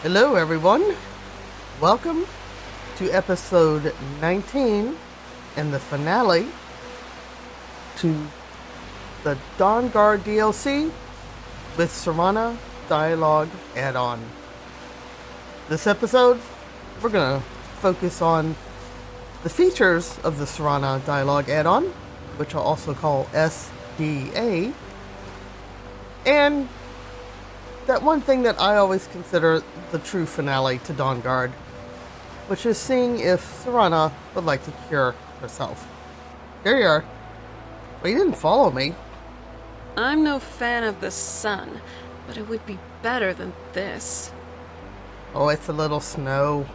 Hello everyone, welcome to episode 19 and the finale to the Dawnguard DLC with Serana Dialogue Add-On. This episode, we're going to focus on the features of the Serana Dialogue Add-On, which I'll also call SDA, and that one thing that I always consider the true finale to Dawnguard, which is seeing if Serana would like to cure herself. There you are. Well, you didn't follow me. I'm no fan of the sun, but it would be better than this. Oh, it's a little snow.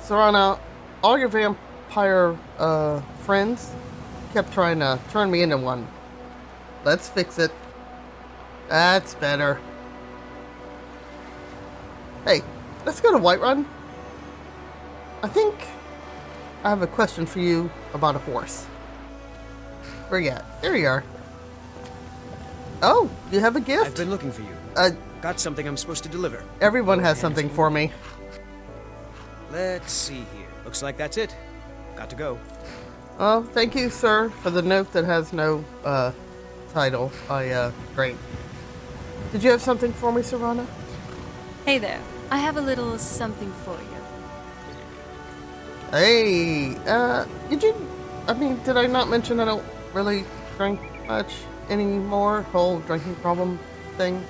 Serana, all your vampire friends kept trying to turn me into one. Let's fix it. That's better. Hey, let's go to Whiterun. I think I have a question for you about a horse. Where you at? There you are. Oh, you have a gift? I've been looking for you. Got something I'm supposed to deliver. Everyone has something for me. Let's see here. Looks like that's it. Got to go. Oh, thank you, sir, for the note that has no, title. Great. Did you have something for me, Serana? Hey there, I have a little something for you. Hey, did I not mention I don't really drink much anymore? Whole drinking problem thing?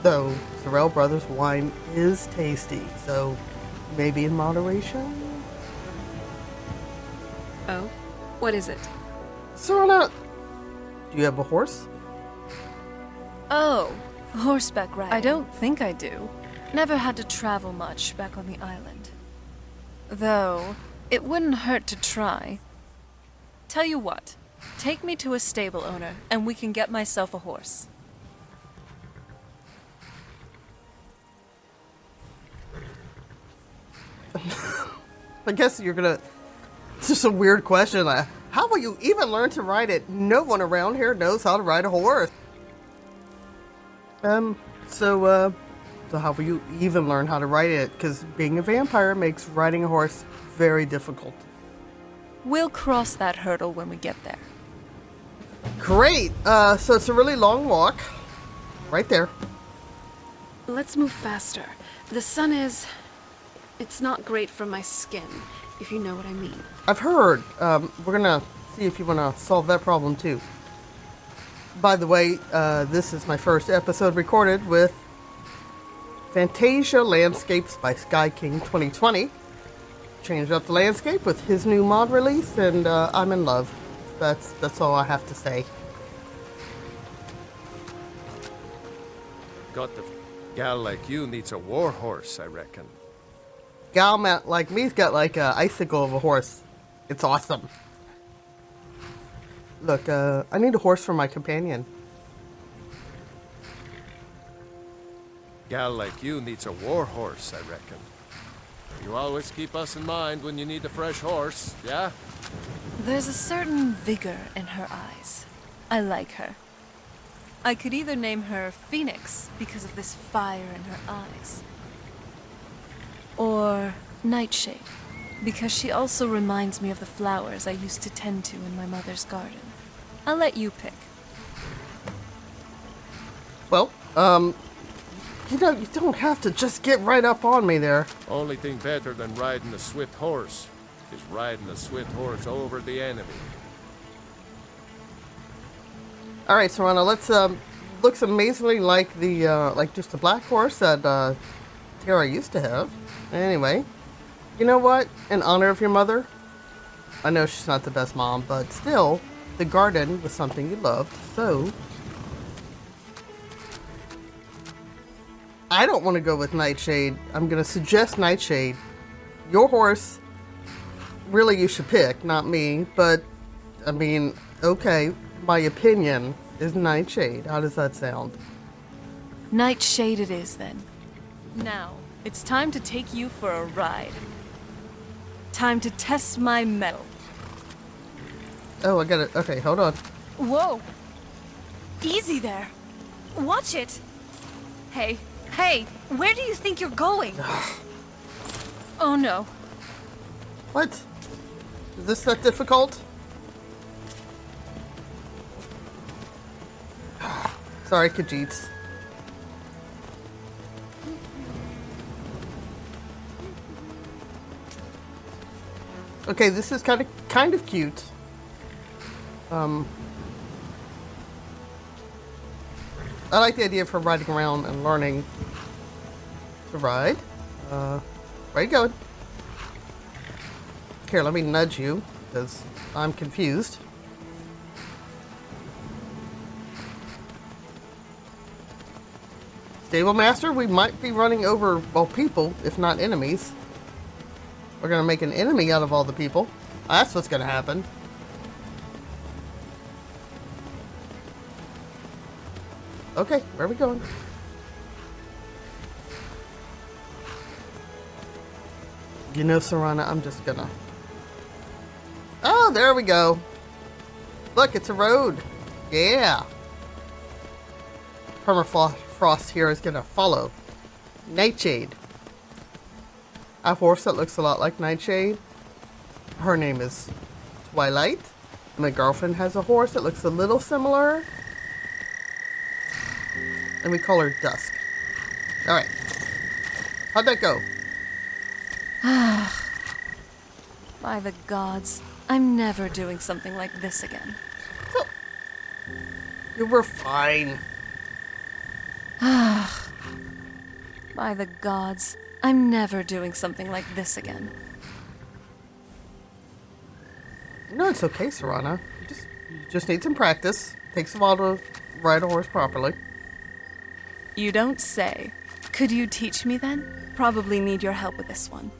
Though, Sorrel Brothers wine is tasty, so maybe in moderation? Oh? What is it? Serana, do you have a horse? Oh, horseback riding. I don't think I do. Never had to travel much back on the island. Though, it wouldn't hurt to try. Tell you what, take me to a stable owner and we can get myself a horse. I guess you're gonna... It's just a weird question. How will you even learn to ride it? No one around here knows how to ride a horse. So how will you even learn how to ride it? Because being a vampire makes riding a horse very difficult. We'll cross that hurdle when we get there. Great! So it's a really long walk. Right there. Let's move faster. The sun is... It's not great for my skin, if you know what I mean. I've heard. We're gonna see if you wanna solve that problem too. By the way, this is my first episode recorded with Fantasia Landscapes by Sky King 2020. Changed up the landscape with his new mod release, and I'm in love. That's all I have to say. Got the gal like you needs a war horse, I reckon. Gal like me's got like a icicle of a horse. It's awesome. Look, I need a horse for my companion. Gal like you needs a war horse, I reckon. You always keep us in mind when you need a fresh horse, yeah? There's a certain vigor in her eyes. I like her. I could either name her Phoenix because of this fire in her eyes, or Nightshade because she also reminds me of the flowers I used to tend to in my mother's garden. I'll let you pick. Well, you don't have to just get right up on me there. Only thing better than riding a swift horse is riding a swift horse over the enemy. All right, Serana, let's looks amazingly like the like just the black horse that Tara used to have. Anyway, you know what? In honor of your mother, I know she's not the best mom, but still, the garden was something you loved, so I don't want to go with Nightshade. I'm going to suggest Nightshade. Your horse, really you should pick, not me, but, I mean, okay, my opinion is Nightshade. How does that sound? Nightshade it is, then. Now, it's time to take you for a ride. Time to test my mettle. Oh, I got it. Okay, hold on. Whoa! Easy there. Watch it. Hey, hey, where do you think you're going? Oh no. What? Is this that difficult? Sorry, Khajiits. Okay, this is kind of cute. I like the idea of her riding around and learning to ride. Where you going? Here, let me nudge you, because I'm confused. Stable Master, we might be running over, well, people, if not enemies. We're going to make an enemy out of all the people. That's what's going to happen. Okay, where are we going? You know, Serana, I'm just gonna... Oh, there we go. Look, it's a road. Yeah. Permafrost here is gonna follow Nightshade. A horse that looks a lot like Nightshade. Her name is Twilight. My girlfriend has a horse that looks a little similar. And we call her Dusk. Alright. How'd that go? By the gods, I'm never doing something like this again. So, you were fine. By the gods, I'm never doing something like this again. No, it's okay, Serana. You just need some practice. Takes a while to ride a horse properly. You don't say. Could you teach me then? Probably need your help with this one.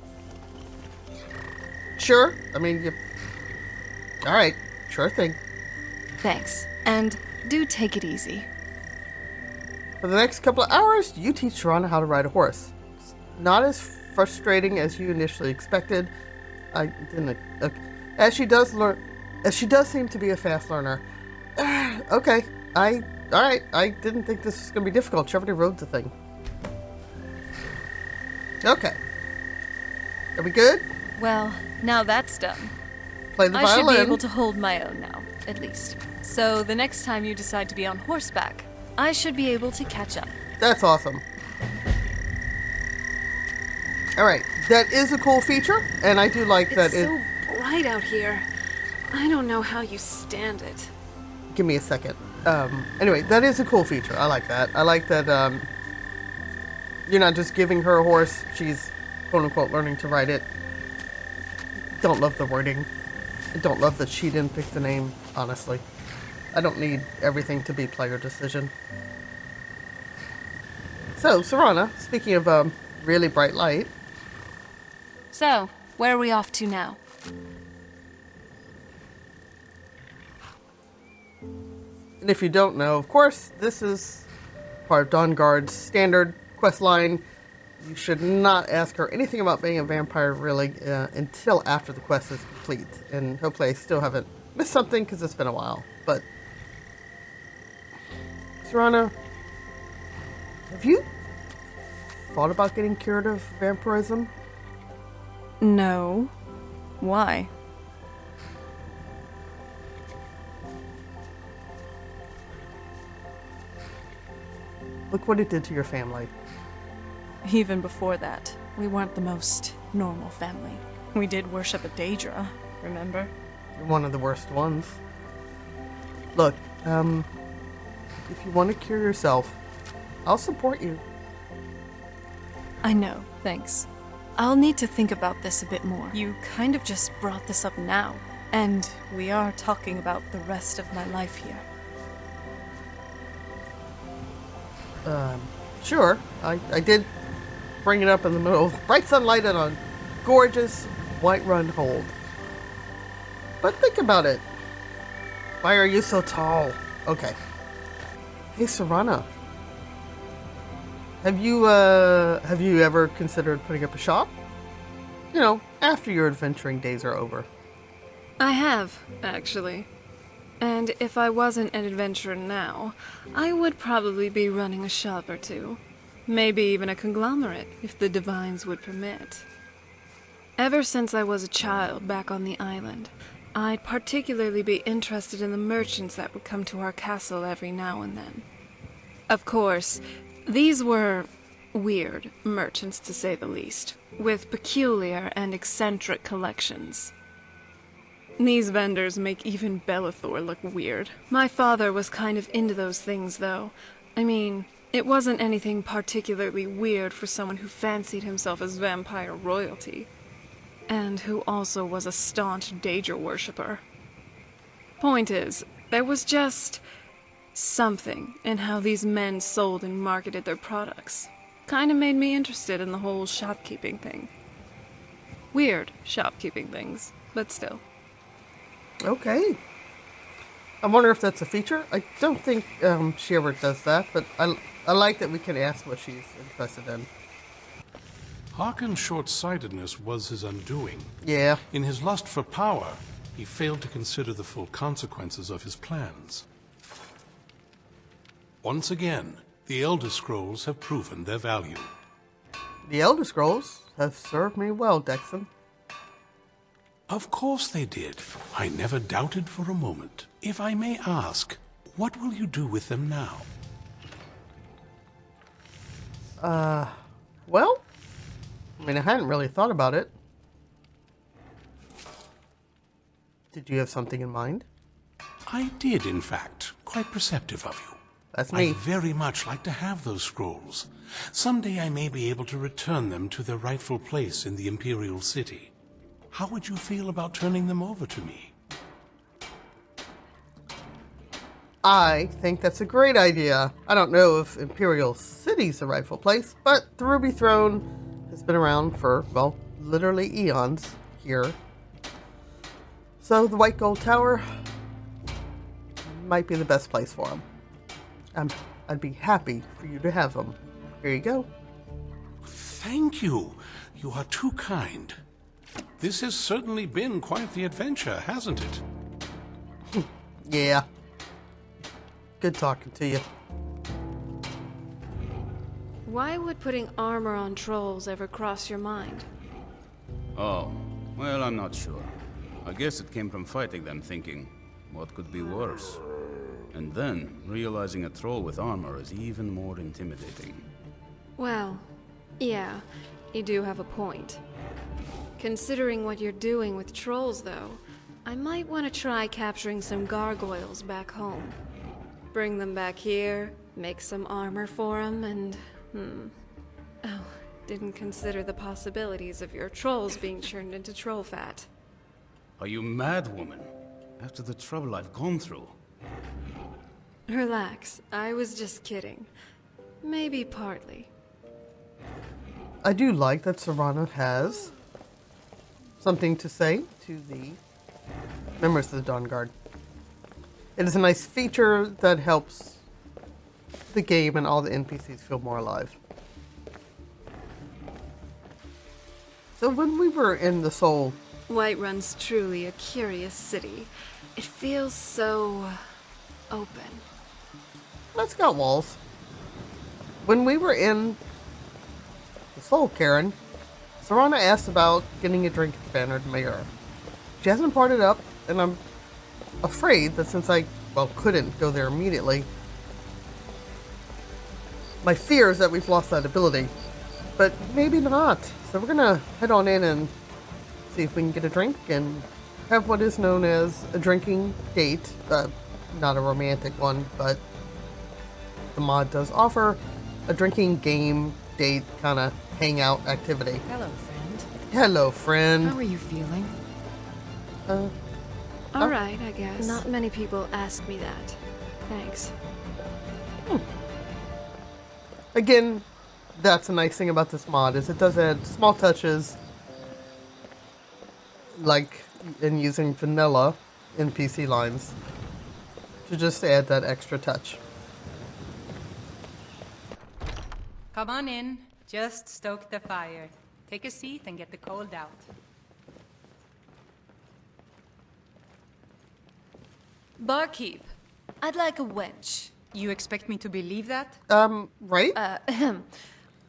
Sure. I mean, you... Alright. Sure thing. Thanks. And do take it easy. For the next couple of hours, you teach Serana how to ride a horse. It's not as frustrating as you initially expected. I didn't... As she does seem to be a fast learner. Okay. Alright, I didn't think this was going to be difficult. She already rode the thing. Okay. Are we good? Well, now that's done. Play the I violin. should be able to hold my own now, at least. So the next time you decide to be on horseback, I should be able to catch up. That's awesome. Alright, that is a cool feature, and I do like that It's so bright out here. I don't know how you stand it. Give me a second. Anyway, that is a cool feature. I like that. I like that you're not just giving her a horse, she's quote-unquote learning to ride it. Don't love the wording. I don't love that she didn't pick the name, honestly. I don't need everything to be player decision. So, Serana, speaking of really bright light. So, where are we off to now? And if you don't know, of course, this is part of Dawnguard's standard quest line. You should not ask her anything about being a vampire, really, until after the quest is complete. And hopefully I still haven't missed something, because it's been a while. But, Serana, have you thought about getting cured of vampirism? No. Why? Look what it did to your family. Even before that, we weren't the most normal family. We did worship a Daedra, remember? You're one of the worst ones. Look, if you want to cure yourself, I'll support you. I know, thanks. I'll need to think about this a bit more. You kind of just brought this up now, and we are talking about the rest of my life here. Sure. I did bring it up in the middle of bright sunlight and a gorgeous Whiterun hold. But think about it. Why are you so tall? Okay. Hey, Serana. Have you ever considered putting up a shop? You know, after your adventuring days are over. I have, actually. And if I wasn't an adventurer now, I would probably be running a shop or two. Maybe even a conglomerate, if the divines would permit. Ever since I was a child back on the island, I'd particularly be interested in the merchants that would come to our castle every now and then. Of course, these were weird merchants, to say the least, with peculiar and eccentric collections. These vendors make even Bellathor look weird. My father was kind of into those things, though. I mean, it wasn't anything particularly weird for someone who fancied himself as vampire royalty, and who also was a staunch Daedra worshipper. Point is, there was just something in how these men sold and marketed their products. Kinda made me interested in the whole shopkeeping thing. Weird shopkeeping things, but still. Okay. I wonder if that's a feature. I don't think she ever does that, but I like that we can ask what she's interested in. Harkon's short-sightedness was his undoing. Yeah. In his lust for power, he failed to consider the full consequences of his plans. Once again, the Elder Scrolls have proven their value. The Elder Scrolls have served me well, Dexon. Of course they did. I never doubted for a moment. If I may ask, what will you do with them now? Well, I mean, I hadn't really thought about it. Did you have something in mind? I did, in fact. Quite perceptive of you. That's me. I'd very much like to have those scrolls. Someday I may be able to return them to their rightful place in the Imperial City. How would you feel about turning them over to me? I think that's a great idea. I don't know if Imperial City's the rightful place, but the Ruby Throne has been around for, well, literally eons here. So the White Gold Tower might be the best place for them. I'd be happy for you to have them. Here you go. Thank you. You are too kind. This has certainly been quite the adventure, hasn't it? Yeah. Good talking to you. Why would putting armor on trolls ever cross your mind? Oh, well, I'm not sure. I guess it came from fighting them thinking, what could be worse? And then, realizing a troll with armor is even more intimidating. Well, yeah, you do have a point. Considering what you're doing with trolls, though, I might want to try capturing some gargoyles back home. Bring them back here, make some armor for them, and... Oh, didn't consider the possibilities of your trolls being churned into troll fat. Are you mad, woman? After the trouble I've gone through. Relax, I was just kidding. Maybe partly. I do like that Serana has something to say to the members of the Dawnguard. It is a nice feature that helps the game and all the NPCs feel more alive. So when we were in the Soul... Whiterun's truly a curious city. It feels so... open. It's got walls. When we were in the Soul Cairn, Serana asked about getting a drink at Bannered Mayor. She hasn't brought it up, and I'm afraid that since I, well, couldn't go there immediately, my fear is that we've lost that ability. But maybe not. So we're gonna head on in and see if we can get a drink and have what is known as a drinking date. Not a romantic one, but the mod does offer a drinking game date kind of hangout activity. Hello, friend. Hello, friend. How are you feeling? Alright, I guess. Not many people ask me that. Thanks. Again, that's a nice thing about this mod, is it does add small touches, like in using vanilla NPC lines, to just add that extra touch. Come on in. Just stoke the fire. Take a seat and get the cold out. Barkeep, I'd like a wench. You expect me to believe that? Right?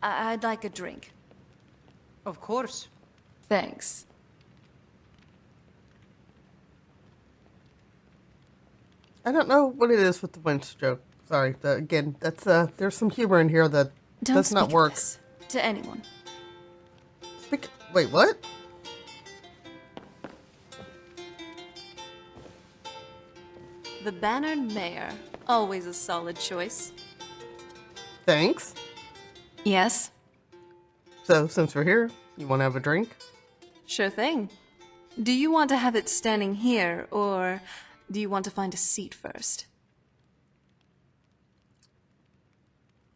I'd like a drink. Of course. Thanks. I don't know what it is with the winch joke. Sorry. Again, that's there's some humor in here that Don't does not speak of work. this to anyone. Wait, what? The Bannered Mayor, always a solid choice. Thanks. Yes, So, since we're here, you want to have a drink? sure thing. Do you want to have it standing here, or do you want to find a seat first?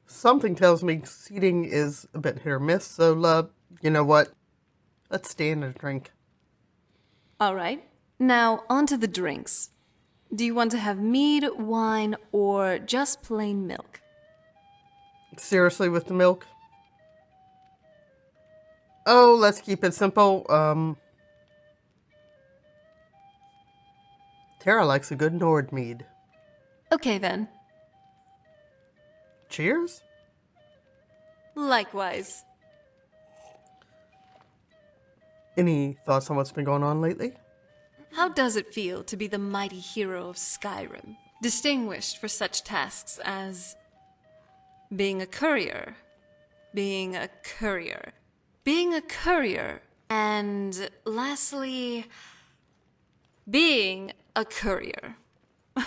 Something tells me seating is a bit hit or miss, so, you know what? Let's stand and drink. All right. Now, on to the drinks. Do you want to have mead, wine, or just plain milk? Seriously with the milk? Oh, let's keep it simple. Tara likes a good Nord mead. Okay, then. Cheers? Likewise. Any thoughts on what's been going on lately? How does it feel to be the mighty hero of Skyrim, distinguished for such tasks as being a courier, and lastly, being a courier?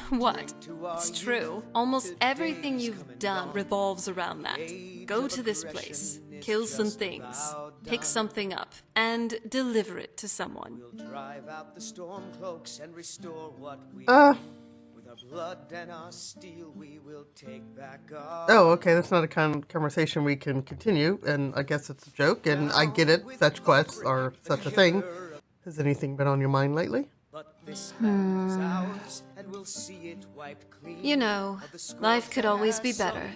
What? It's true. Almost everything you've done revolves around that. Go to this place, kill some things, pick something up, and deliver it to someone. Drive out the storm cloaks and restore what we with our blood and our steel we will take back our Oh, okay, that's not a kind of conversation we can continue, and I guess it's a joke, and I get it, such quests are such a thing. Has anything been on your mind lately? But this land is ours, and we'll see it wiped clean. You know, life could always be better.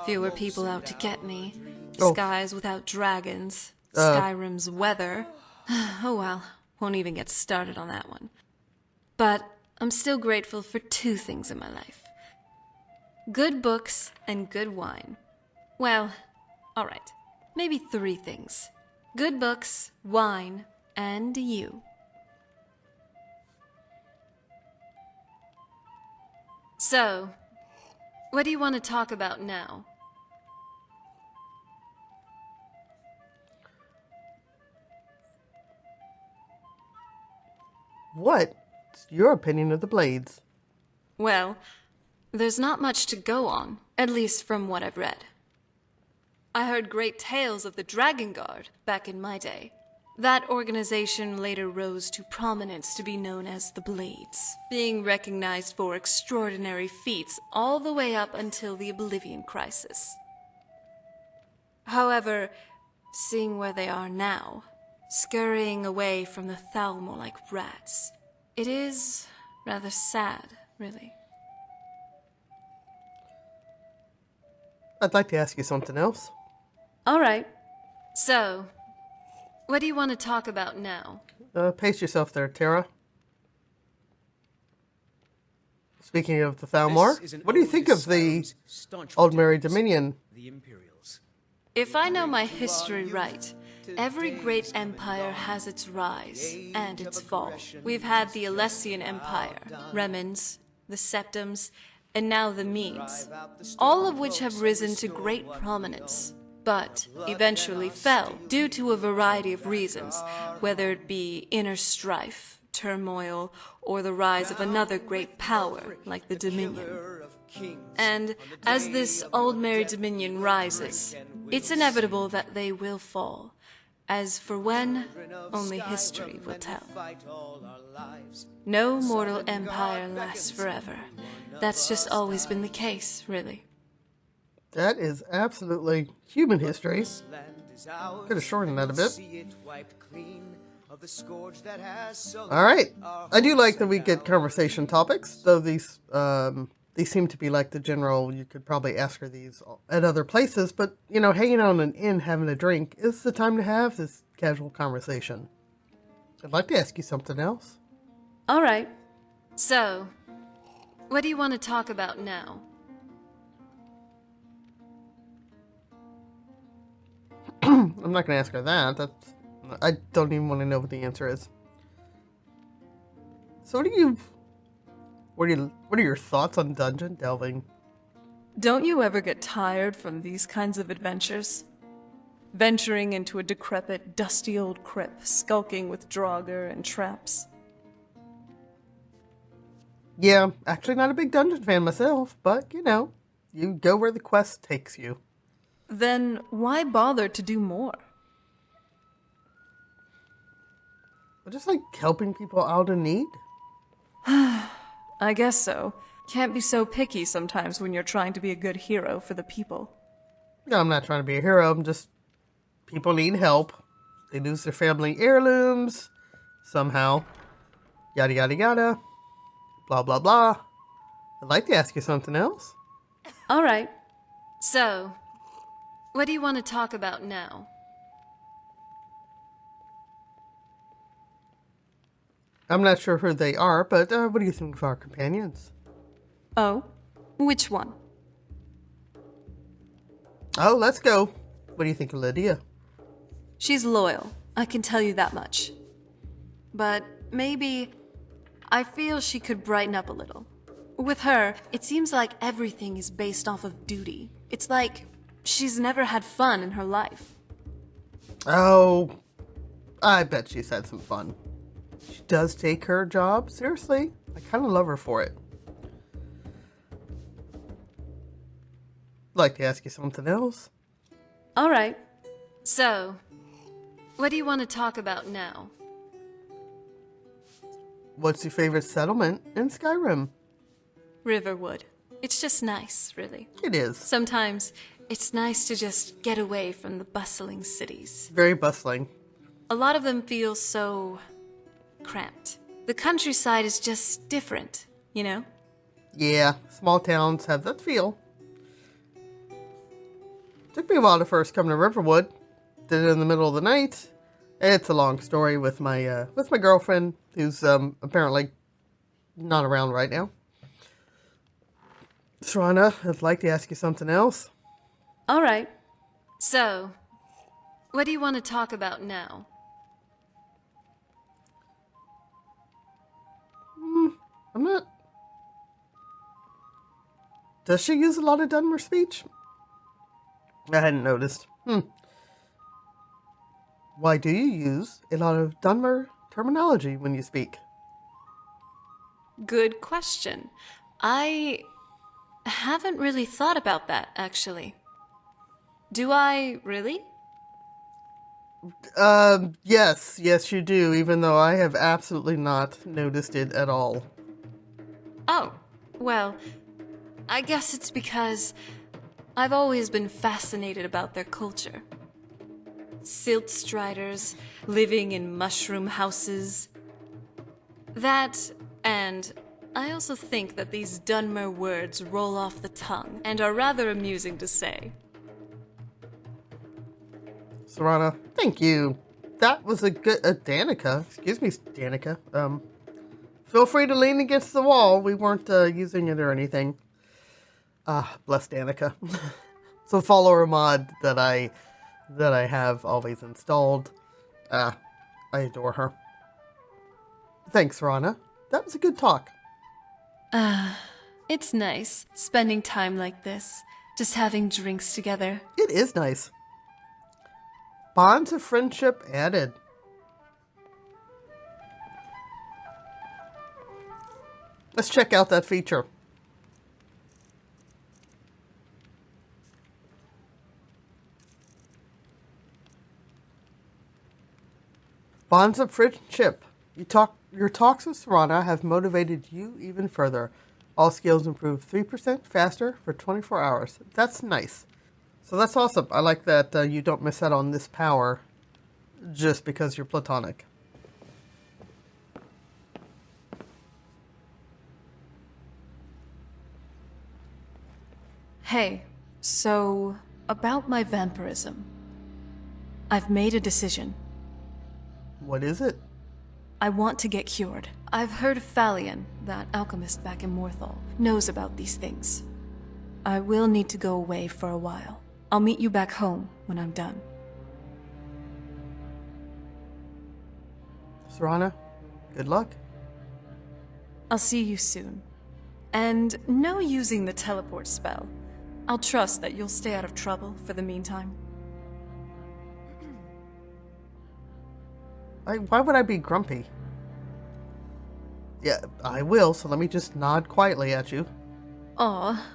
Fewer people out to get me. Oh. Skies without dragons. Skyrim's weather. Oh well, won't even get started on that one. But I'm still grateful for two things in my life. Good books and good wine. Well, alright, maybe three things. Good books, wine, and you. So, what do you want to talk about now? What's your opinion of the blades? Well, there's not much to go on, at least from what I've read. I heard great tales of the Dawnguard back in my day. That organization later rose to prominence to be known as the Blades, being recognized for extraordinary feats all the way up until the Oblivion Crisis. However, seeing where they are now, scurrying away from the Thalmor like rats, it is rather sad, really. I'd like to ask you something else. All right. So, what do you want to talk about now? Pace yourself there, Tara. Speaking of the Thalmor, what do you think of the Old Mary Dominion? The Imperials. If I know my history right, every great empire has its rise and its fall. We've had the Alessian Empire, Remans, the Septums, and now the Medes, all of which have risen to great prominence, but eventually fell due to a variety of reasons, whether it be inner strife, turmoil, or the rise of another great power like the Dominion. And as this Old Mary Dominion rises, it's inevitable that they will fall. As for when, only history will tell. No mortal empire lasts forever. That's just always been the case, really. That is absolutely human history. Could have shortened that a bit. Alright. I do like that we get conversation topics, though these seem to be like the general, you could probably ask her these at other places, but, you know, hanging out in an inn having a drink is the time to have this casual conversation. I'd like to ask you something else. All right. So, what do you want to talk about now? I'm not gonna ask her that. I don't even want to know what the answer is. So what are your thoughts on dungeon delving? Don't you ever get tired from these kinds of adventures? Venturing into a decrepit, dusty old crypt, skulking with Draugr and traps. Yeah, actually not a big dungeon fan myself, but you know, you go where the quest takes you. Then why bother to do more? I just like helping people out in need. I guess so. Can't be so picky sometimes when you're trying to be a good hero for the people. No, I'm not trying to be a hero. I'm just... People need help. They lose their family heirlooms. Somehow. Yada yada yada. Blah blah blah. I'd like to ask you something else. All right. So, what do you want to talk about now? I'm not sure who they are, but what do you think of our companions? Oh? Which one? Oh, let's go. What do you think of Lydia? She's loyal. I can tell you that much. But maybe I feel she could brighten up a little. With her, it seems like everything is based off of duty. It's like she's never had fun in her life. Oh, I bet she's had some fun. She does take her job seriously. I kind of love her for it. I'd like to ask you something else. All right. So, what do you want to talk about now? What's your favorite settlement in Skyrim? Riverwood. It's just nice, really. It is. Sometimes it's nice to just get away from the bustling cities. Very bustling. A lot of them feel so cramped. The countryside is just different, you know? Yeah, small towns have that feel. Took me a while to first come to Riverwood. Did it in the middle of the night. It's a long story with my girlfriend, who's apparently not around right now. Serana, I'd like to ask you something else. All right. So, what do you want to talk about now? I'm not... Does she use a lot of Dunmer speech? I hadn't noticed. Why do you use a lot of Dunmer terminology when you speak? Good question. I haven't really thought about that, actually. Do I really? Yes, you do, even though I have absolutely not noticed it at all. Oh, well, I guess it's because I've always been fascinated about their culture. Silt striders, living in mushroom houses. That, and I also think that these Dunmer words roll off the tongue and are rather amusing to say. Serana, thank you. That was a good... Danica. Excuse me, Danica. Feel free to lean against the wall. We weren't using it or anything. Bless Danica. It's a follower mod that I have always installed. I adore her. Thanks, Serana. That was a good talk. It's nice, spending time like this, just having drinks together. It is nice. Bonds of friendship added. Let's check out that feature. Bonds of friendship. Your talks with Serana have motivated you even further. All skills improve 3% faster for 24 hours. That's nice. So that's awesome. I like that you don't miss out on this power just because you're platonic. Hey, so about my vampirism. I've made a decision. What is it? I want to get cured. I've heard Phalion, that alchemist back in Morthal, knows about these things. I will need to go away for a while. I'll meet you back home when I'm done. Serana, good luck. I'll see you soon. And no using the teleport spell. I'll trust that you'll stay out of trouble for the meantime. Why would I be grumpy? Yeah, I will, so let me just nod quietly at you. Aw,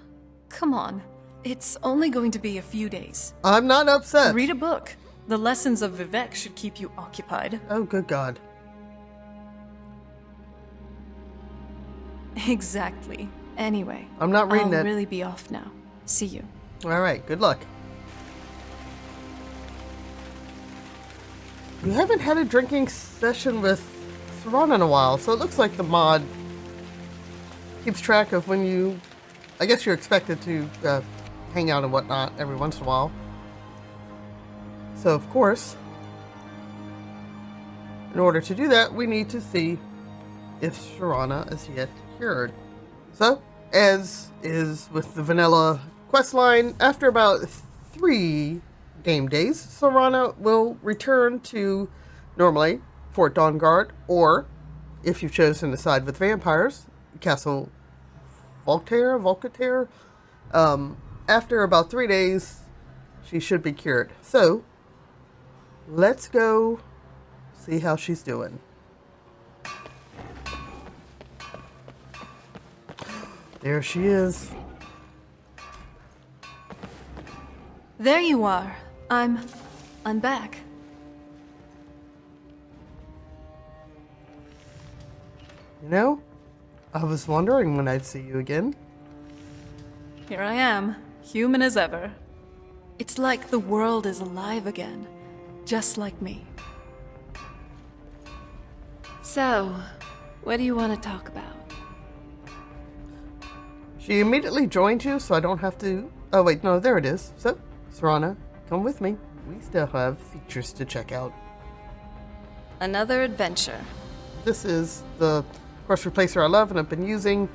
come on. It's only going to be a few days. I'm not upset. Read a book. The lessons of Vivek should keep you occupied. Oh, good God. Exactly. Anyway, I'm not reading I'll it. really be off now. See you. Alright, good luck. You haven't had a drinking session with Serana in a while, so it looks like the mod keeps track of when you... I guess you're expected to hang out and whatnot every once in a while. So, of course, in order to do that, we need to see if Serana is yet cured. So, as is with the vanilla questline, after about 3 game days, Serana will return to, normally, Fort Dawnguard, or, if you've chosen to side with vampires, Castle Volcatere. After about 3 days, she should be cured. So, let's go see how she's doing. There she is. There you are. I'm back. You know, I was wondering when I'd see you again. Here I am, human as ever. It's like the world is alive again, just like me. So, what do you want to talk about? She immediately joined you, so I don't have to... Oh, wait, no, there it is. So, Serana, come with me. We still have features to check out. Another adventure. This is the course replacer I love and I've been using.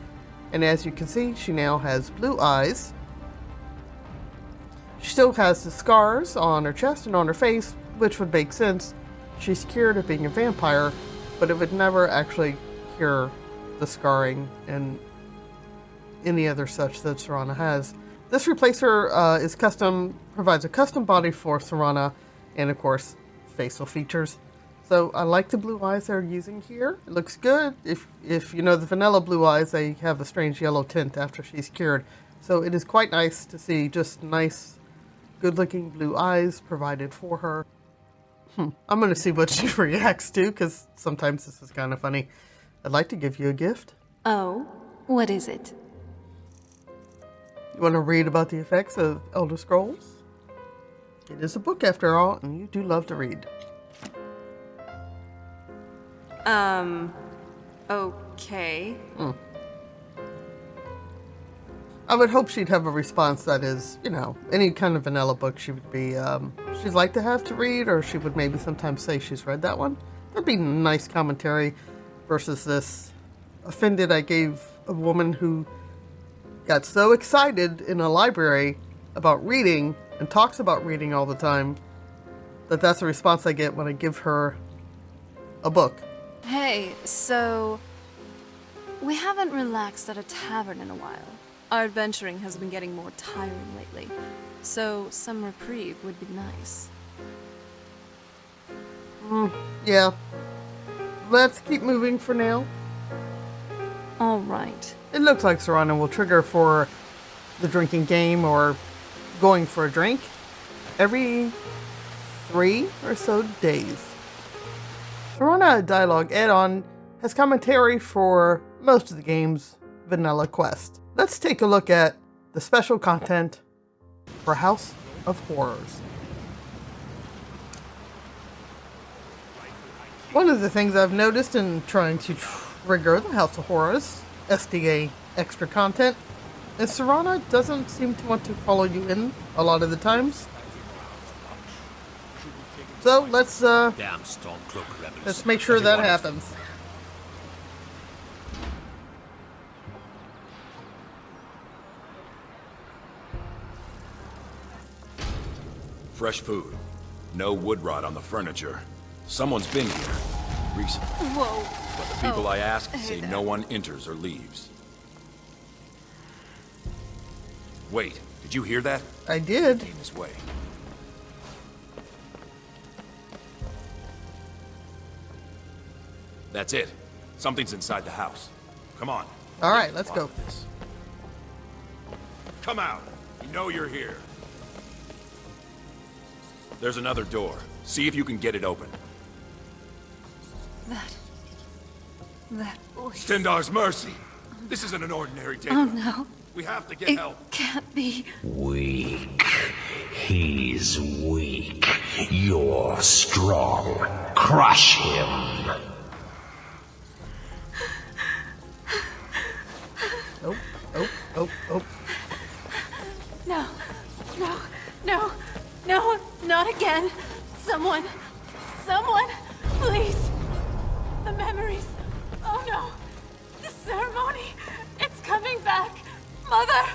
And as you can see, she now has blue eyes. She still has the scars on her chest and on her face, which would make sense. She's cured of being a vampire, but it would never actually cure the scarring and any other such that Serana has. This replacer is custom, provides a custom body for Serana, and of course, facial features. So I like the blue eyes they're using here. It looks good. If you know the vanilla blue eyes, they have a strange yellow tint after she's cured. So it is quite nice to see just nice, good-looking blue eyes provided for her. I'm going to see what she reacts to, because sometimes this is kind of funny. I'd like to give you a gift. Oh, what is it? You want to read about the effects of Elder Scrolls? It is a book after all, and you do love to read. Okay. I would hope she'd have a response that is, you know, any kind of vanilla book she would be, she'd like to have to read, or she would maybe sometimes say she's read that one. That'd be nice commentary versus this offended I gave a woman who got so excited in a library about reading and talks about reading all the time that that's the response I get when I give her a book. Hey, so... we haven't relaxed at a tavern in a while. Our adventuring has been getting more tiring lately, so some reprieve would be nice. Yeah. Let's keep moving for now. Alright. It looks like Serana will trigger for the drinking game or going for a drink every 3 or so days. Serana Dialogue Add-On has commentary for most of the game's vanilla quest. Let's take a look at the special content for House of Horrors. One of the things I've noticed in trying to trigger the House of Horrors SDA extra content is Serana doesn't seem to want to follow you in a lot of the times. So let's Damn Stormcloak rebels. let's make sure that happens. Fresh food. No wood rot on the furniture. Someone's been here recently. Whoa. But the people I ask say no one enters or leaves. Wait, did you hear that? I did. Came this way. That's it. Something's inside the house. Come on. All right, let's go. Come out. You know you're here. There's another door. See if you can get it open. That voice. Stendar's mercy. This isn't an ordinary day. Oh no. We have to get It help. can't be. Weak. He's weak. You're strong. Crush him. Oh. No, not again. Someone, please. The memories. Oh no. The ceremony. It's coming back. Mother.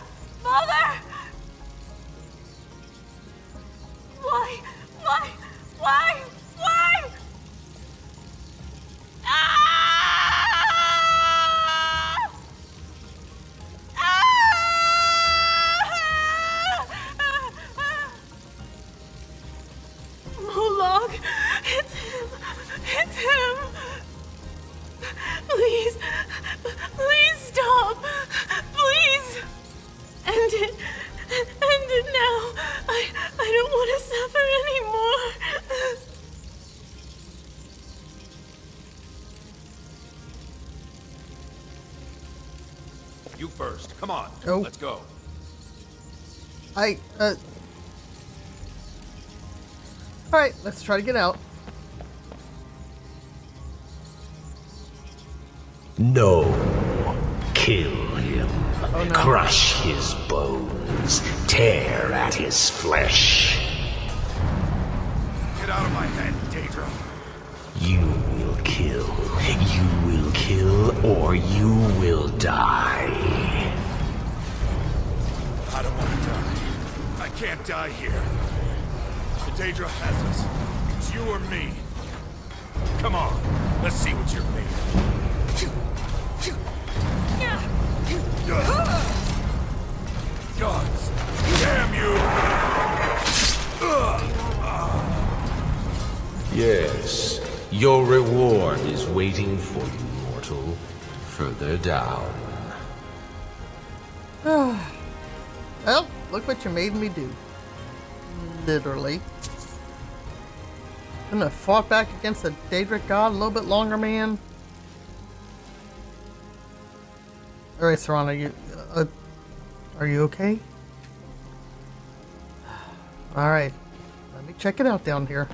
Why? Molag, it's him. Please stop. Please. End it now. I don't want to suffer anymore. You first. Come on. Oh. Let's go. Alright, let's try to get out. No. Kill him. Oh, no. Crush his bones. Tear at his flesh. Get out of my head, Daedra. You will kill. You will kill, or you will die. I don't want to die. I can't die here. The Daedra has us. It's you or me. Come on. Let's see what you're made of. Gods! Damn you! Yes, your reward is waiting for you, mortal. Further down. Well, look what you made me do. Literally. Couldn't have fought back against the Daedric god a little bit longer, man. Alright, Serana, are you okay? Alright. Let me check it out down here.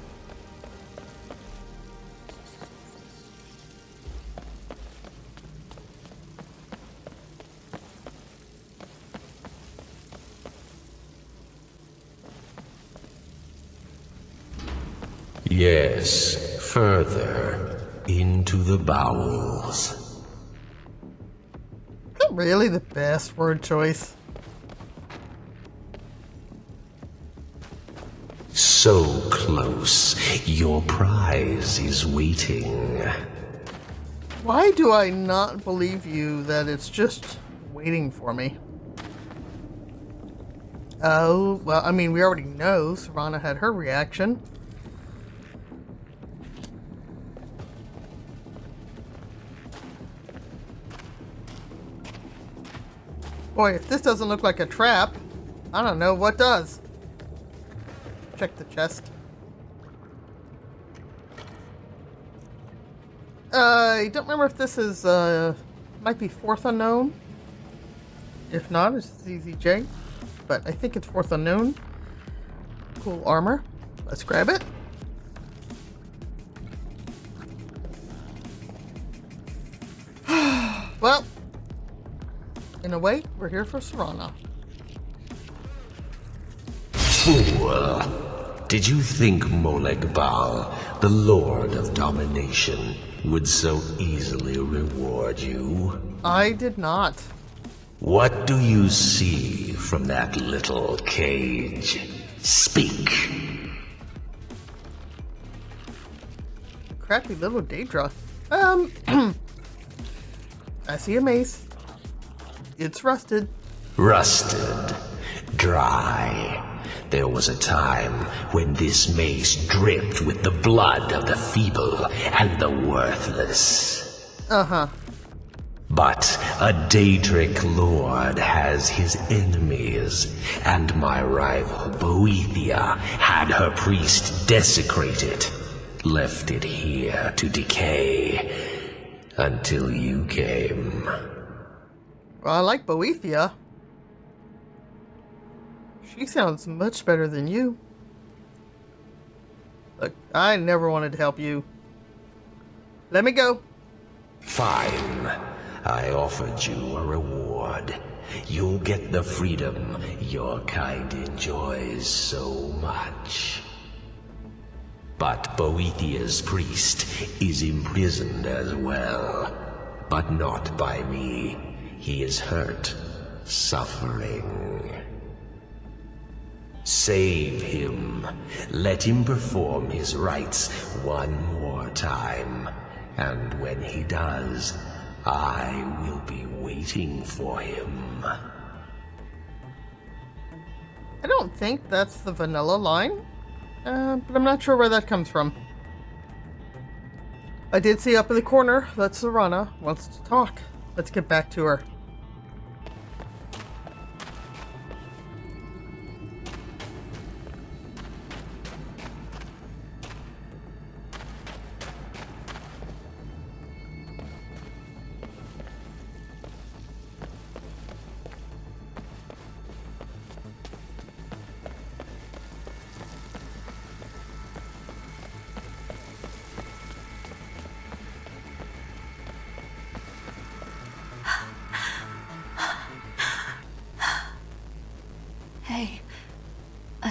Yes, further into the bowels. Is that really the best word choice? So close, your prize is waiting. Why do I not believe you that it's just waiting for me? Oh, well, I mean, we already know Serana had her reaction. Boy, if this doesn't look like a trap, I don't know what does. Check the chest. I don't remember if this is, might be Fourth Unknown. If not, it's ZZJ. But I think it's Fourth Unknown. Cool armor. Let's grab it. Well, in a way, we're here for Serana. Fool! Did you think Molag Bal, the Lord of Domination, would so easily reward you? I did not. What do you see from that little cage? Speak. Crappy little Daedra. I see a mace. It's rusted. Rusted. Dry. There was a time when this mace dripped with the blood of the feeble and the worthless. Uh-huh. But a Daedric lord has his enemies, and my rival Boethia had her priest desecrate it, left it here to decay, until you came. Well, I like Boethia. She sounds much better than you. Look, I never wanted to help you. Let me go. Fine. I offered you a reward. You'll get the freedom your kind enjoys so much. But Boethia's priest is imprisoned as well. But not by me. He is hurt, suffering. Save him. Let him perform his rites one more time. And when he does, I will be waiting for him. I don't think that's the vanilla line, but I'm not sure where that comes from. I did see up in the corner that Serana wants to talk. Let's get back to her. Hey, I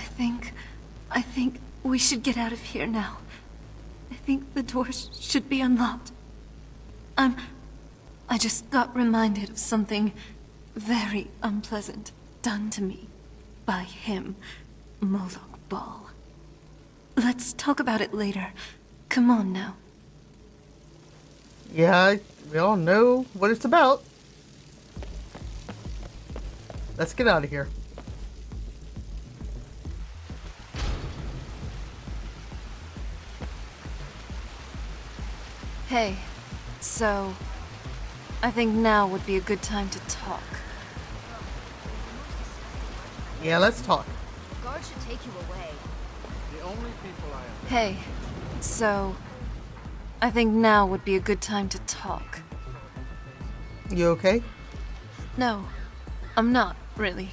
think we should get out of here now. I think the doors should be unlocked. I just got reminded of something very unpleasant done to me by him, Molag Bal. Let's talk about it later. Come on now. Yeah, we all know what it's about. Let's get out of here. Hey, so I think now would be a good time to talk. Yeah, let's talk. Guard should take you away. The only people I Hey, so I think now would be a good time to talk. You okay? No, I'm not, really.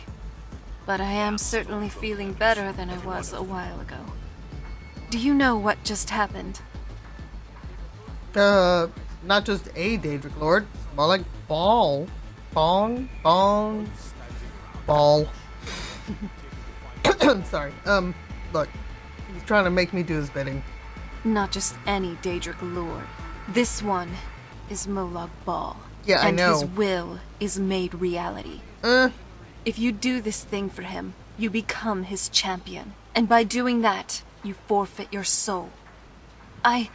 But I am certainly feeling better than I was a while ago. Do you know what just happened? Not just a Daedric Lord, more like Ball. Ball. Sorry. Look, he's trying to make me do his bidding. Not just any Daedric Lord. This one is Molag Bal. Yeah, I know. And his will is made reality. If you do this thing for him, you become his champion. And by doing that, you forfeit your soul. I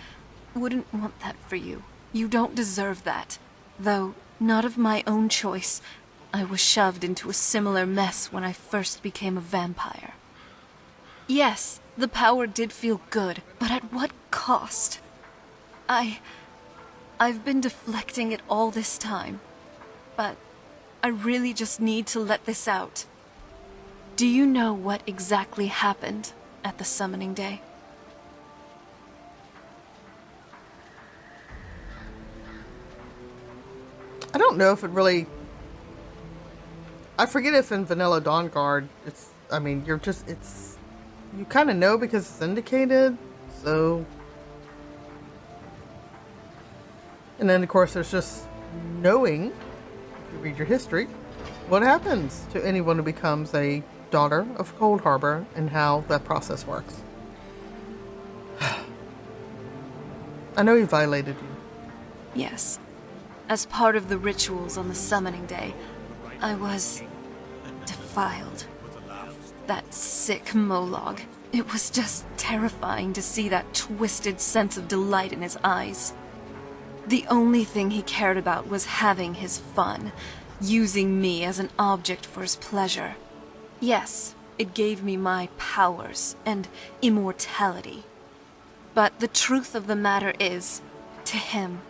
wouldn't want that for you. You don't deserve that. Though, not of my own choice. I was shoved into a similar mess when I first became a vampire. Yes, the power did feel good, but at what cost? I've been deflecting it all this time, but I really just need to let this out. Do you know what exactly happened at the summoning day? I don't know if it really... I forget if in Vanilla Dawnguard, you kind of know because it's indicated, so... And then, of course, there's just knowing, if you read your history, what happens to anyone who becomes a daughter of Cold Harbor and how that process works. I know he violated you. Yes. As part of the rituals on the summoning day, I was defiled. That sick Molag. It was just terrifying to see that twisted sense of delight in his eyes. The only thing he cared about was having his fun, using me as an object for his pleasure. Yes, it gave me my powers and immortality. But the truth of the matter is, to him,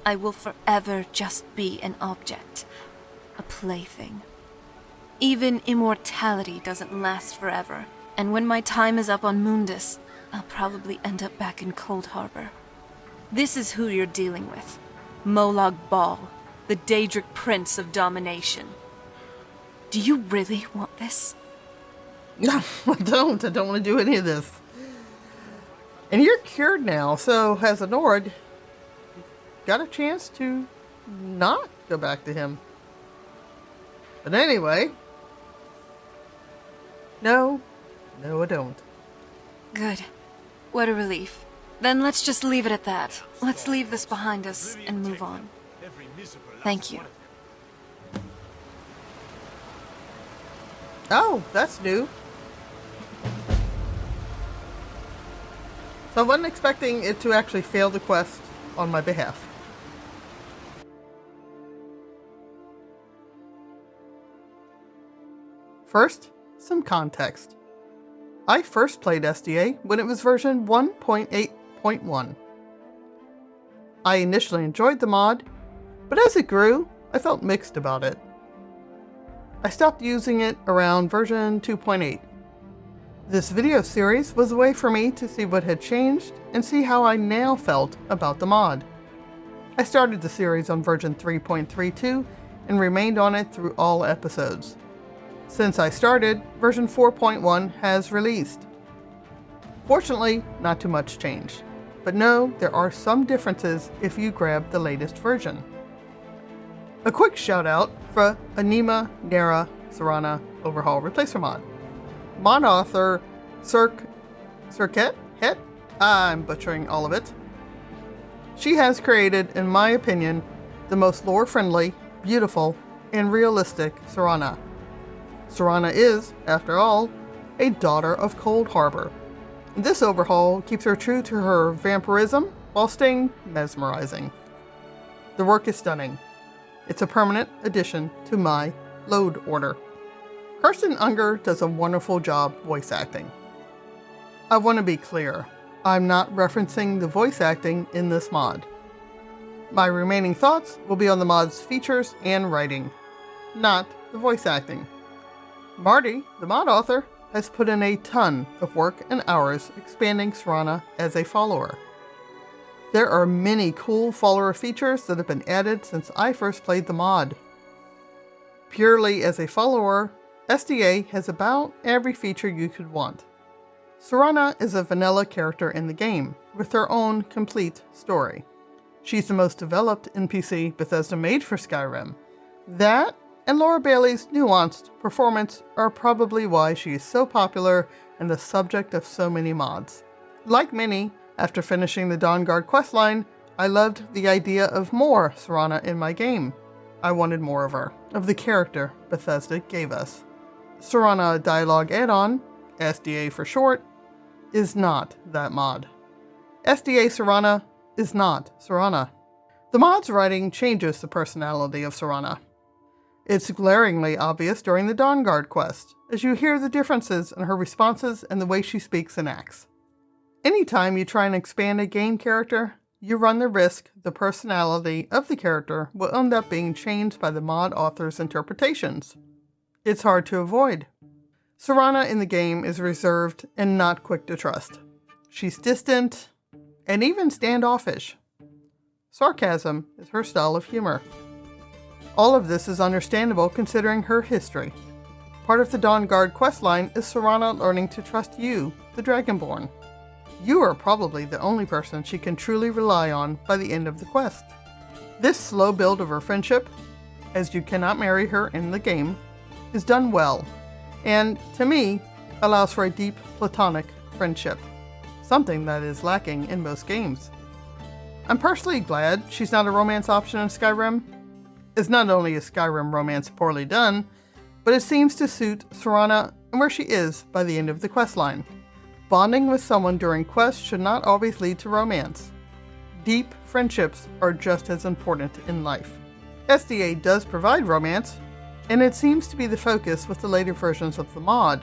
I will forever just be an object, a plaything. Even immortality doesn't last forever, and when my time is up on Mundus, I'll probably end up back in Cold Harbor. This is who you're dealing with. Molag Bal, the Daedric Prince of Domination. Do you really want this? No, I don't. I don't want to do any of this. And you're cured now, so as a Nord, you got a chance to not go back to him. But anyway, no, I don't. Good. What a relief. Then let's just leave it at that. Let's leave this behind us and move on. Thank you. Oh, that's new. So I wasn't expecting it to actually fail the quest on my behalf. First, some context. I first played SDA when it was version 1.8.1. I initially enjoyed the mod, but as it grew, I felt mixed about it. I stopped using it around version 2.8. This video series was a way for me to see what had changed and see how I now felt about the mod. I started the series on version 3.32 and remained on it through all episodes. Since I started, version 4.1 has released. Fortunately, not too much changed, but no, there are some differences if you grab the latest version. A quick shout out for Anima Nera Serana Overhaul Replacer mod. Mod author Circuit? I'm butchering all of it. She has created, in my opinion, the most lore-friendly, beautiful, and realistic Serana. Serana is, after all, a daughter of Cold Harbor. This overhaul keeps her true to her vampirism while staying mesmerizing. The work is stunning. It's a permanent addition to my load order. Kirsten Unger does a wonderful job voice acting. I want to be clear, I'm not referencing the voice acting in this mod. My remaining thoughts will be on the mod's features and writing, not the voice acting. Marty, the mod author, has put in a ton of work and hours expanding Serana as a follower. There are many cool follower features that have been added since I first played the mod. Purely as a follower, SDA has about every feature you could want. Serana is a vanilla character in the game, with her own complete story. She's the most developed NPC Bethesda made for Skyrim. That and Laura Bailey's nuanced performance are probably why she is so popular and the subject of so many mods. Like many, after finishing the Dawnguard questline, I loved the idea of more Serana in my game. I wanted more of her, of the character Bethesda gave us. Serana Dialogue Add-On, SDA for short, is not that mod. SDA Serana is not Serana. The mod's writing changes the personality of Serana. It's glaringly obvious during the Dawnguard quest, as you hear the differences in her responses and the way she speaks and acts. Anytime you try and expand a game character, you run the risk the personality of the character will end up being changed by the mod author's interpretations. It's hard to avoid. Serana in the game is reserved and not quick to trust. She's distant and even standoffish. Sarcasm is her style of humor. All of this is understandable considering her history. Part of the Dawnguard questline is Serana learning to trust you, the Dragonborn. You are probably the only person she can truly rely on by the end of the quest. This slow build of her friendship, as you cannot marry her in the game, is done well, and, to me, allows for a deep platonic friendship, something that is lacking in most games. I'm personally glad she's not a romance option in Skyrim, as not only is Skyrim romance poorly done, but it seems to suit Serana and where she is by the end of the questline. Bonding with someone during quests should not always lead to romance. Deep friendships are just as important in life. SDA does provide romance, and it seems to be the focus with the later versions of the mod.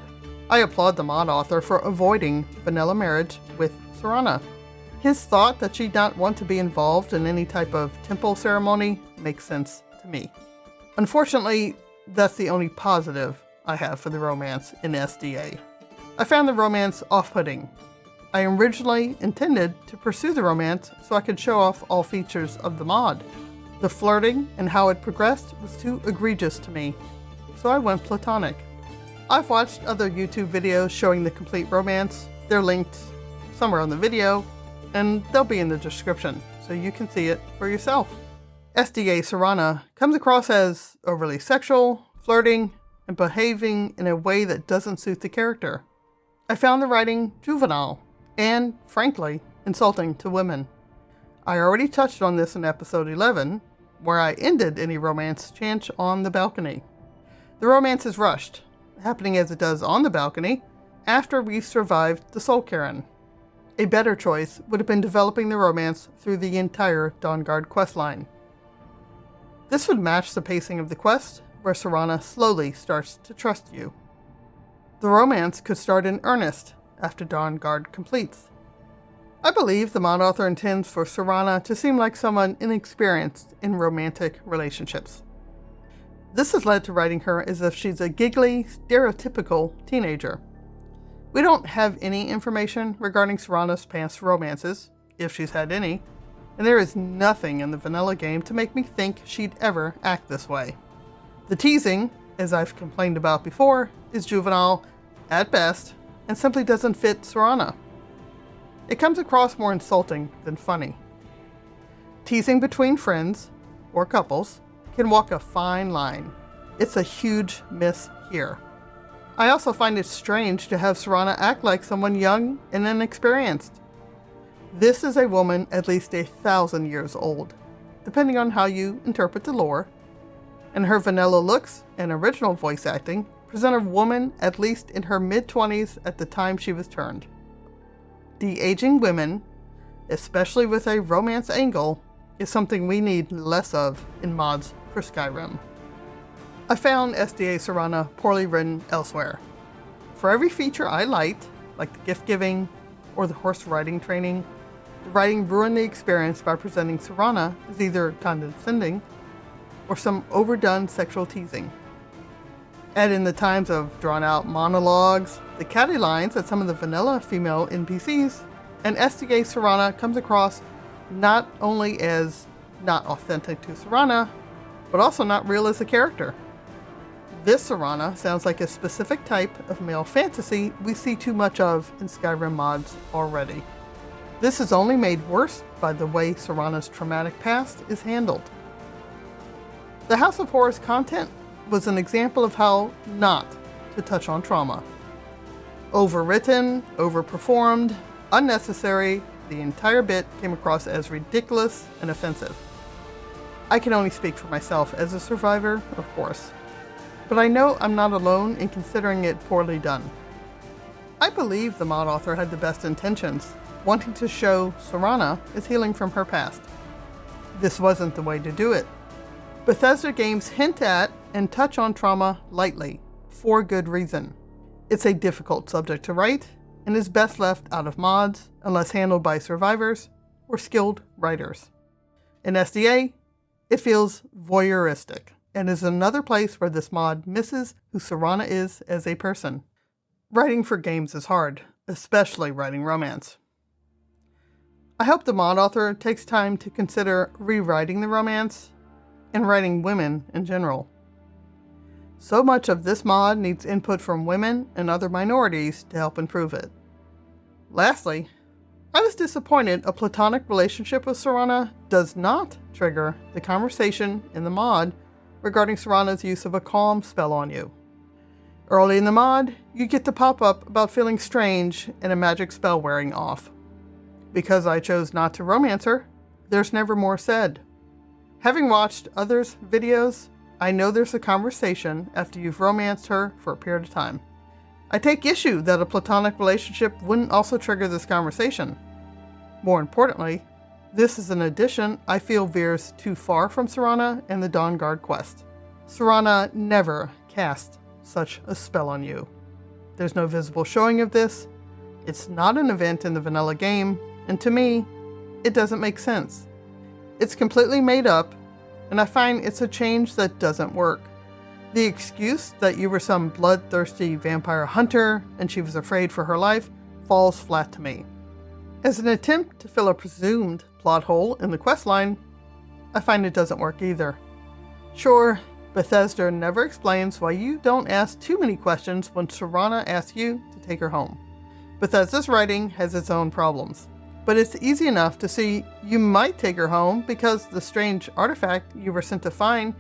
I applaud the mod author for avoiding vanilla marriage with Serana. His thought that she'd not want to be involved in any type of temple ceremony makes sense to me. Unfortunately, that's the only positive I have for the romance in SDA. I found the romance off-putting. I originally intended to pursue the romance so I could show off all features of the mod. The flirting and how it progressed was too egregious to me, so I went platonic. I've watched other YouTube videos showing the complete romance. They're linked somewhere on the video, and they'll be in the description, so you can see it for yourself. SDA Serana comes across as overly sexual, flirting, and behaving in a way that doesn't suit the character. I found the writing juvenile and, frankly, insulting to women. I already touched on this in episode 11, where I ended any romance chance on the balcony. The romance is rushed, happening as it does on the balcony after we've survived the Soul Cairn. A better choice would have been developing the romance through the entire Dawnguard questline. This would match the pacing of the quest, where Serana slowly starts to trust you. The romance could start in earnest after Dawnguard completes. I believe the mod author intends for Serana to seem like someone inexperienced in romantic relationships. This has led to writing her as if she's a giggly, stereotypical teenager. We don't have any information regarding Serana's past romances, if she's had any, and there is nothing in the vanilla game to make me think she'd ever act this way. The teasing, as I've complained about before, is juvenile at best and simply doesn't fit Serana. It comes across more insulting than funny. Teasing between friends or couples can walk a fine line. It's a huge miss here. I also find it strange to have Serana act like someone young and inexperienced. This is a woman at least 1,000 years old, depending on how you interpret the lore, and her vanilla looks and original voice acting present a woman at least in her mid-20s at the time she was turned. De-aging women, especially with a romance angle, is something we need less of in mods for Skyrim. I found SDA Serana poorly written elsewhere. For every feature I liked, like the gift giving or the horse riding training, the writing ruined the experience by presenting Serana as either condescending or some overdone sexual teasing. Add in the times of drawn-out monologues, the catty lines that some of the vanilla female NPCs, and SDA Serana comes across not only as not authentic to Serana, but also not real as a character. This Serana sounds like a specific type of male fantasy we see too much of in Skyrim mods already. This is only made worse by the way Serana's traumatic past is handled. The House of Horrors content was an example of how not to touch on trauma. Overwritten, overperformed, unnecessary, the entire bit came across as ridiculous and offensive. I can only speak for myself as a survivor, of course, but I know I'm not alone in considering it poorly done. I believe the mod author had the best intentions, wanting to show Serana is healing from her past. This wasn't the way to do it. Bethesda games hint at and touch on trauma lightly, for good reason. It's a difficult subject to write, and is best left out of mods unless handled by survivors or skilled writers. In SDA, it feels voyeuristic, and is another place where this mod misses who Serana is as a person. Writing for games is hard, especially writing romance. I hope the mod author takes time to consider rewriting the romance and writing women in general. So much of this mod needs input from women and other minorities to help improve it. Lastly, I was disappointed a platonic relationship with Serana does not trigger the conversation in the mod regarding Serana's use of a calm spell on you. Early in the mod, you get the pop-up about feeling strange and a magic spell wearing off. Because I chose not to romance her, there's never more said. Having watched others' videos, I know there's a conversation after you've romanced her for a period of time. I take issue that a platonic relationship wouldn't also trigger this conversation. More importantly, this is an addition I feel veers too far from Serana and the Dawnguard quest. Serana never cast such a spell on you. There's no visible showing of this. It's not an event in the vanilla game, and to me, it doesn't make sense. It's completely made up, and I find it's a change that doesn't work. The excuse that you were some bloodthirsty vampire hunter and she was afraid for her life falls flat to me. As an attempt to fill a presumed plot hole in the questline, I find it doesn't work either. Sure, Bethesda never explains why you don't ask too many questions when Serana asks you to take her home. Bethesda's writing has its own problems, but it's easy enough to see you might take her home because the strange artifact you were sent to find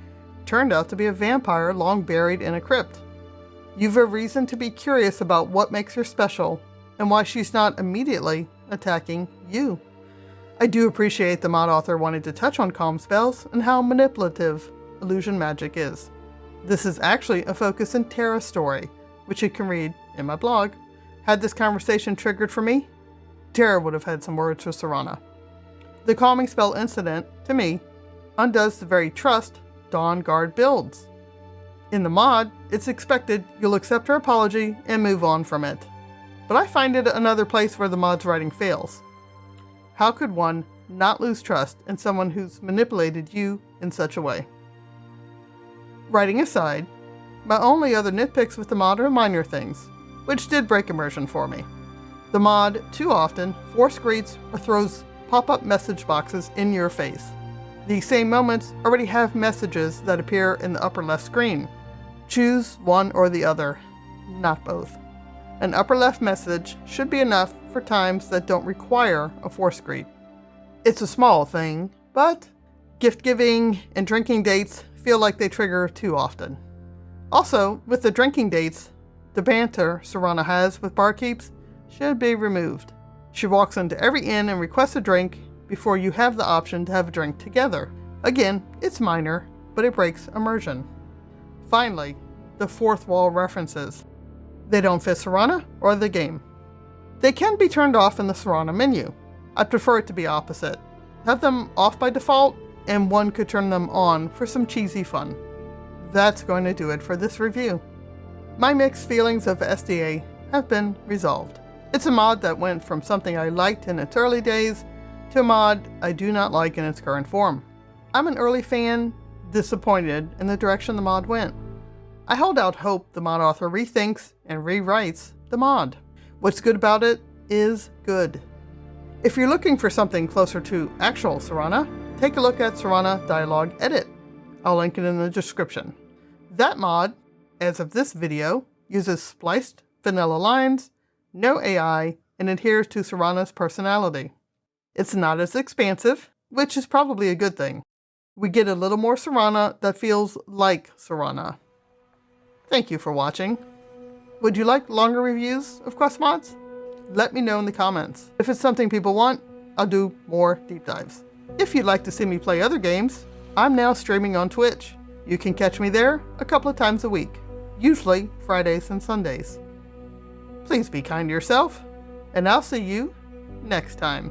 turned out to be a vampire long buried in a crypt. You've a reason to be curious about what makes her special and why she's not immediately attacking you. I do appreciate the mod author wanting to touch on calm spells and how manipulative illusion magic is. This is actually a focus in Terra's story, which you can read in my blog. Had this conversation triggered for me, Terra would have had some words for Serana. The calming spell incident, to me, undoes the very trust Dawnguard builds. In the mod, it's expected you'll accept her apology and move on from it. But I find it another place where the mod's writing fails. How could one not lose trust in someone who's manipulated you in such a way? Writing aside, my only other nitpicks with the mod are minor things, which did break immersion for me. The mod, too often, force greets or throws pop-up message boxes in your face. These same moments already have messages that appear in the upper left screen. Choose one or the other, not both. An upper left message should be enough for times that don't require a force greet. It's a small thing, but gift giving and drinking dates feel like they trigger too often. Also, with the drinking dates, the banter Serana has with barkeeps should be removed. She walks into every inn and requests a drink before you have the option to have a drink together. Again, it's minor, but it breaks immersion. Finally, the fourth wall references. They don't fit Serana or the game. They can be turned off in the Serana menu. I prefer it to be opposite. Have them off by default, and one could turn them on for some cheesy fun. That's going to do it for this review. My mixed feelings of SDA have been resolved. It's a mod that went from something I liked in its early days to a mod I do not like in its current form. I'm an early fan, disappointed in the direction the mod went. I hold out hope the mod author rethinks and rewrites the mod. What's good about it is good. If you're looking for something closer to actual Serana, take a look at Serana Dialogue Edit. I'll link it in the description. That mod, as of this video, uses spliced vanilla lines, no AI, and adheres to Serana's personality. It's not as expansive, which is probably a good thing. We get a little more Serana that feels like Serana. Thank you for watching. Would you like longer reviews of quest mods? Let me know in the comments. If it's something people want, I'll do more deep dives. If you'd like to see me play other games, I'm now streaming on Twitch. You can catch me there a couple of times a week, usually Fridays and Sundays. Please be kind to yourself, and I'll see you next time.